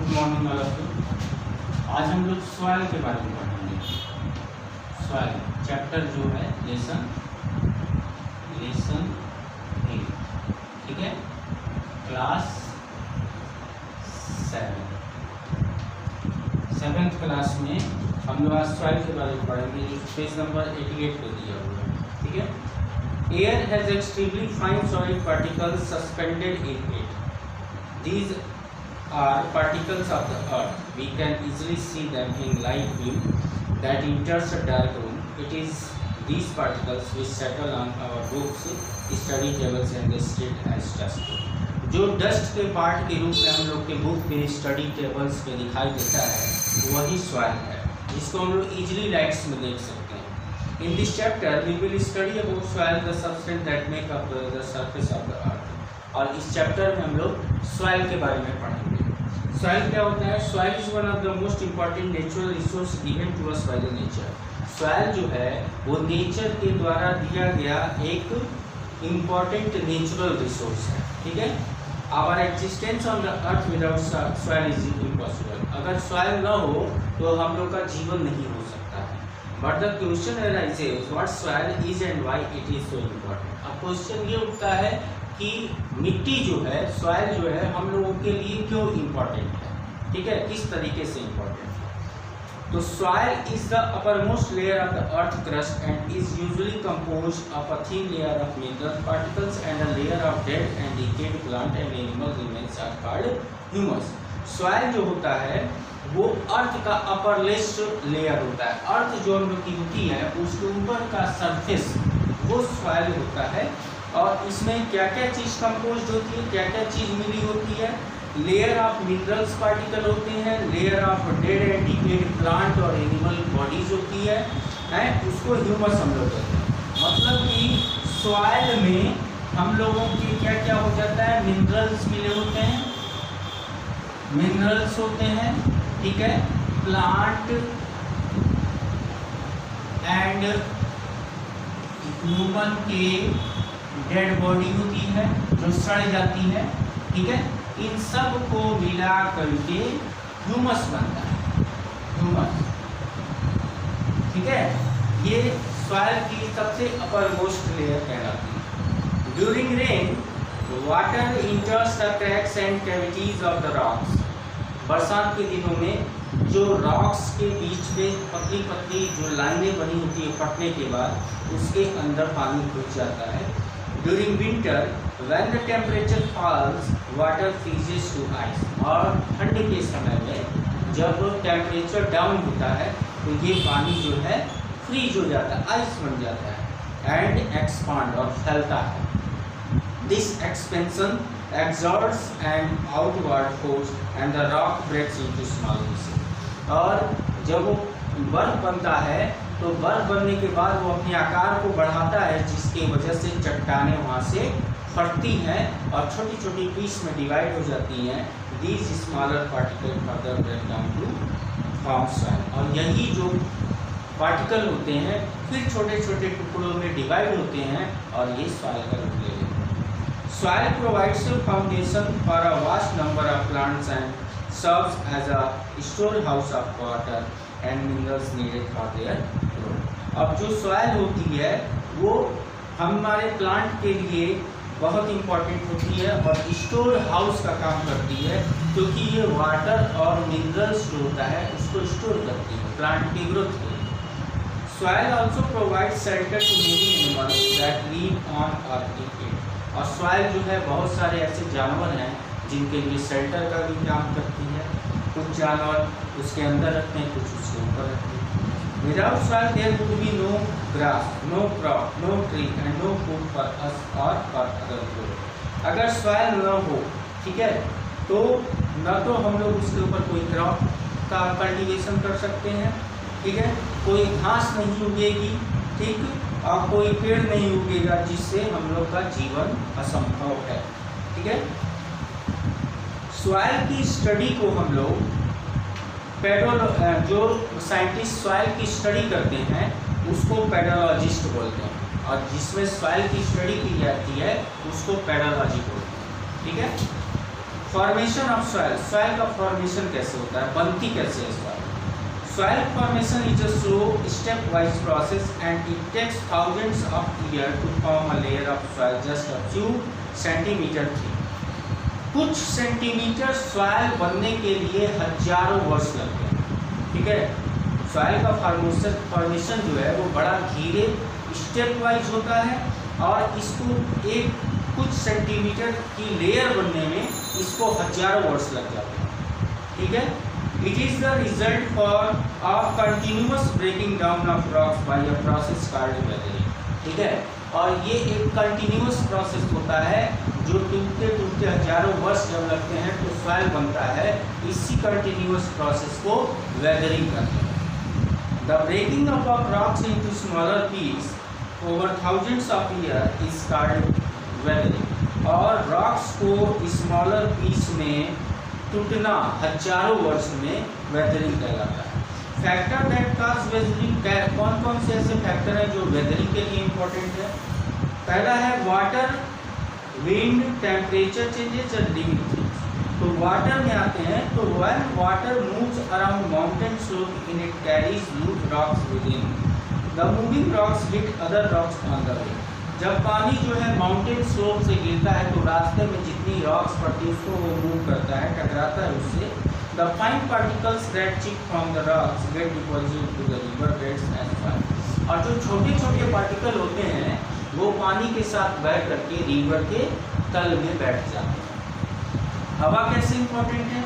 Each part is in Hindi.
Good morning all of you. आज हम लोग सॉइल के बारे में पढ़ेंगे। सॉइल चैप्टर जो है लेसन 8, ठीक है, क्लास 7th क्लास में हम लोग आज सॉइल के बारे में पढ़ेंगे, जो पेज नंबर 88 पे दिया हुआ है, ठीक है। Air has extremely fine solid particles suspended in it. These are particles of the earth. We can easily see them in light beam that enters a dark room. It is these particles which settle on our books, study tables and they sit as dust. जो डस्ट के पार्ट के रूप में हम लोग के बुक पे, स्टडी टेबल्स पे दिखाई देता है, वही सॉइल है, जिसको हम लोग इजीली लाइट्स में देख सकते हैं। In this chapter, we will study about soil, the substance that make up the surface of the earth. और इस चैप्टर में हम लोग सॉइल के बारे में पढ़ेंगे। सॉइल क्या होता है? Soil is one of the most important natural resource given to us by the nature. Soil जो है वो नेचर के द्वारा दिया गया एक इम्पॉर्टेंट नेचुरल रिसोर्स है, ठीक है। Our existence on the earth without soil is impossible. अगर सॉइल न हो तो हम लोग का जीवन नहीं हो सकता है। But the question arises, what soil is and why it is so important? अब क्वेश्चन ये उठता है कि मिट्टी जो है, सॉइल जो है, हम लोगों के लिए क्यों इम्पोर्टेंट है, ठीक है, किस तरीके से इम्पोर्टेंट है। तो soil is the uppermost layer of the earth crust and is usually composed of a thin layer of mineral particles and a layer of dead and decayed plant and animal remains are called humus. Soil जो होता है वो अर्थ का अपरलेस्ट लेयर होता है। अर्थ जो हम लोग की होती है उसके ऊपर का सरफेस वो सॉइल होता है। और इसमें क्या क्या चीज़ कंपोज्ड होती है, क्या क्या चीज़ मिली होती है? लेयर ऑफ मिनरल्स पार्टिकल होते हैं, layer of dead and decayed plant और एनिमल बॉडीज होती है, उसको ह्यूमस हम लोग कहते हैं। मतलब कि सॉइल में हम लोगों के क्या क्या हो जाता है? मिनरल्स मिले होते हैं, मिनरल्स होते हैं, ठीक है, प्लांट एंड ह्यूमन के डेड बॉडी होती है जो सड़ जाती है, ठीक है। इन सब को मिला करके ह्यूमस बनता है, ह्यूमस, ठीक है। ये सॉइल की सबसे अपर मोस्ट लेयर कहलाती है। During rain water इंटर्स the cracks and cavities of the rocks. बरसात के दिनों में जो रॉक्स के बीच में पतली पतली जो लाइनें बनी होती है फटने के बाद, उसके अंदर पानी घुस जाता है। During winter when the temperature falls water freezes to ice. और ठंड के समय में जब टेम्परेचर डाउन होता है तो ये पानी जो है फ्रीज हो जाता है, आइस बन जाता है एंड एक्सपांड और फैलता है। This expansion exerts an outward force and the rock breaks into small pieces। और जब वो बर्फ बनता है तो बर्फ बनने के बाद वो अपने आकार को बढ़ाता है, जिसकी वजह से चट्टानें वहाँ से फटती हैं और छोटी छोटी पीस में डिवाइड हो जाती हैं। These smaller particles further break down to form soil। और यही जो पार्टिकल होते हैं फिर छोटे छोटे टुकड़ों में डिवाइड होते हैं और ये सॉइल का रूप ले लेते हैं। Soil provides a foundation for a vast number of plants and serves as a storehouse of water and minerals needed for their growth। अब जो soil होती है वो हमारे प्लांट के लिए बहुत इम्पोर्टेंट होती है और स्टोर हाउस का काम करती है, क्योंकि ये वाटर और मिनरल्स जो होता है उसको स्टोर करती है प्लांट की ग्रोथ के लिए। Soil also provides shelter to many animals that live on or in it। और सॉइल जो है बहुत सारे ऐसे जानवर हैं जिनके लिए शेल्टर का भी काम करती है। कुछ जानवर उसके अंदर रहते हैं, कुछ उसके ऊपर रहते हैं। Without soil there would be no grass, no crop, no tree and no food for us और फॉर अदर ग्रोथ। अगर सॉइल न हो, ठीक है, तो न तो हम लोग उसके ऊपर कोई क्रॉप का कल्टीवेशन कर सकते हैं, ठीक है, कोई घास नहीं उगेगी, ठीक, और कोई पेड़ नहीं उगेगा, जिससे हम लोग का जीवन असंभव है, ठीक है। सॉइल की स्टडी को हम लोग जो साइंटिस्ट सॉइल की स्टडी करते हैं उसको पेडोलॉजिस्ट बोलते हैं, और जिसमें सॉइल की स्टडी की जाती है उसको पेडोलॉजी बोलते हैं, ठीक है। फॉर्मेशन ऑफ सॉइल, सॉइल का फॉर्मेशन कैसे होता है, बनती कैसे है soil? Soil formation is a slow stepwise process and it takes thousands of year to form a layer of soil just a few centimetre thick. कुछ सेंटीमीटर सॉइल बनने के लिए हजारों वर्ष लगते हैं, ठीक है। सॉइल का फॉर्मेशन जो है वो बड़ा धीरे स्टेप वाइज होता है और इसको एक कुछ सेंटीमीटर की लेयर बनने में इसको हजारों वर्ष लग जाते हैं, ठीक है। It is the result for of continuous breaking down of rocks by a process called weathering, ठीक है। और ये एक कंटिन्यूअस प्रोसेस होता है जो टूटते टूटते हजारों वर्ष जब लगते हैं तो सॉइल बनता है। इसी कंटिन्यूअस प्रोसेस को वेदरिंग कहते हैं। The breaking up of rocks into smaller piece over thousands of year is called weathering. और रॉक्स को स्मॉलर पीस में टूटना हजारों वर्ष में वेदरिंग कहलाता है। फैक्टर दैट कॉज वेदरिंग, कौन कौन से ऐसे फैक्टर हैं जो वेदरिंग के लिए इम्पोर्टेंट है? पहला है water, wind, temperature changes and living things. तो वाटर में आते हैं तो when water moves around mountain slope in it carries loose rocks with in the moving rocks hit other rocks on the way. जब पानी जो है माउंटेन स्लोप से गिरता है तो रास्ते में जितनी रॉक्स पड़ती है उसको वो मूव करता है, टकराता है उससे। The fine particles that chip from the rocks get deposited to the river beds as well. और जो छोटे छोटे पार्टिकल होते हैं वो पानी के साथ बह करके रिवर के तल में बैठ जाते हैं। हवा कैसे इंपॉर्टेंट है?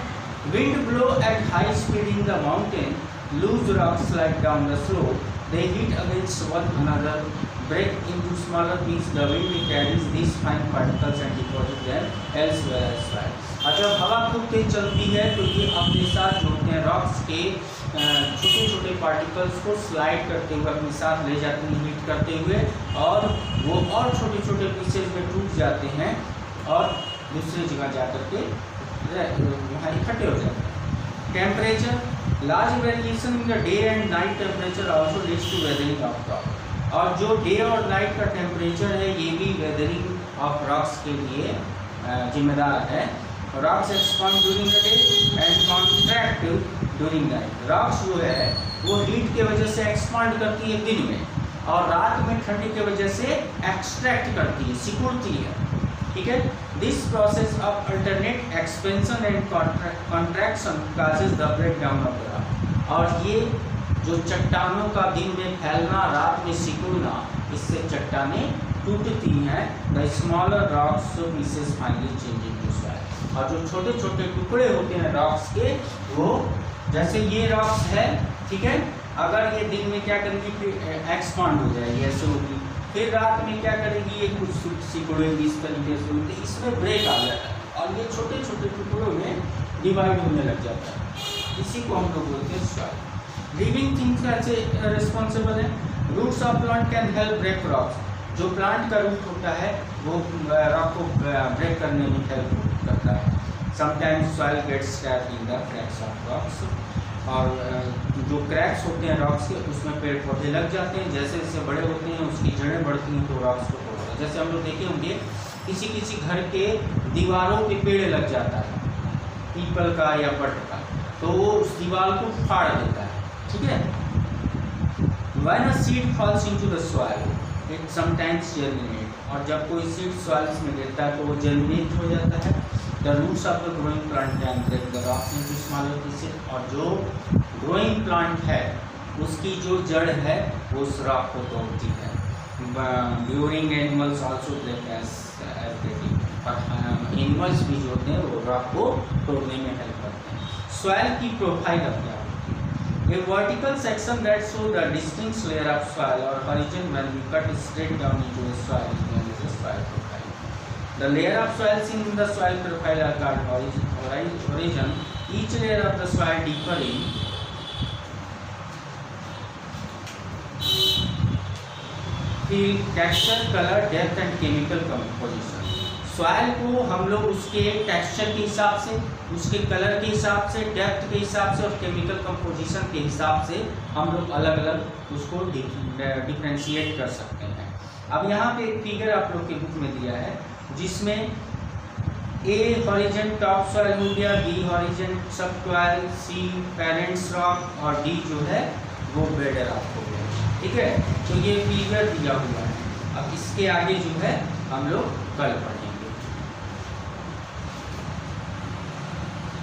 Wind blow at high speed in the mountain, loose rocks slide down the slope, they hit against one another, break into smaller pieces. The wind carries these fine particles and deposits them elsewhere as well. और जब हवा खूब तेज चलती है तो ये अपने साथ जो होते हैं रॉक्स के छोटे छोटे पार्टिकल्स को स्लाइड करते हुए अपने साथ ले जाते हैं, हिट करते हुए, और वो और छोटे छोटे पीसेज में टूट जाते हैं और दूसरी जगह जा करके वहाँ इकट्ठे हो जाते हैं। Temperature, large variation in the day and night temperature also leads to weathering of rock. और जो डे और नाइट का टेम्परेचर है ये भी वेदरिंग ऑफ रॉक्स के लिए जिम्मेदार है। Rocks expand during the day and contract during night. Rocks जो है वो हीट के वजह से एक्सपांड करती है दिन में और रात में ठंडी के वजह से एक्सट्रैक्ट करती है, सिकुड़ती है, ठीक है। This process of alternate expansion and contraction causes the break down of the rock. और ये जो चट्टानों का दिन में फैलना, रात में सिकुड़ना, इससे चट्टानें टूटती हैं। The smaller rocks pieces finally change into soil. और जो छोटे छोटे टुकड़े होते हैं रॉक्स के, वो जैसे ये रॉक्स है, ठीक है, अगर ये दिन में क्या करेगी फिर एक्सपांड हो जाएगी, ऐसे होगी, फिर रात में क्या करेगी ये कुछ सिकुड़ेगी इस तरीके से, तो इसमें ब्रेक आ जाता है और ये छोटे छोटे टुकड़ों में डिवाइड होने लग जाता है। इसी को हम लोग बोलते हैं सॉइल। लिविंग थिंग्स कैसे रिस्पॉन्सिबल है? Roots of plant can help break rocks. जो प्लांट का रूट होता है वो रॉक को ब्रेक करने में हेल्प करता है। Sometimes soil gets trapped in the cracks of rocks. और जो क्रैक्स होते हैं रॉक्स के उसमें पेड़ पौधे लग जाते हैं, जैसे जैसे बड़े होते हैं उसकी जड़ें बढ़ती हैं तो रॉक्स को तोड़ता है। जैसे हम लोग देखे होंगे किसी किसी घर के दीवारों पे पेड़ लग जाता है, पीपल का या बट का, तो वो उस दीवार को फाड़ देता है, ठीक है। When a seed falls into the soil, it sometimes germinates। और जब कोई सीड सॉइल्स में गिरता है तो वो जर्मिनेट हो जाता है। The roots of the growing plant can break the rocks into smaller pieces। और जो ग्रोइंग प्लांट है उसकी जो जड़ है वो उस रॉक को तोड़ती है। Growing animals also break as breaking। और एनिमल्स भी जो होते हैं वो रॉक को तोड़ने में हेल्प करते हैं। सॉइल की प्रोफाइल अब क्या होती है? A vertical section that shows the distinct layer of soil or horizon when we cut straight down into the soil is known as a soil profile। The layer of soils in the soil profile are called horizon. Each layer of the soil differing field, texture, color, depth and chemical composition। Soil को हम लोग उसके टेक्सचर के हिसाब से, उसके कलर के हिसाब से, डेप्थ के हिसाब से और केमिकल कंपोजिशन के हिसाब से हम लोग अलग अलग उसको डिफ्रेंशिएट कर सकते हैं। अब यहाँ पे एक फिगर आप लोग के बुक में दिया है जिसमें ए हॉरिजन टॉप सॉइल हो गया, बी हॉरिजन सब सॉइल, सी पेरेंट्स रॉक और डी जो है वो बेड रॉक हो गया। ठीक है, तो ये फिगर दिया हुआ है। अब इसके आगे जो है हम लोग कल पढ़ेंगे।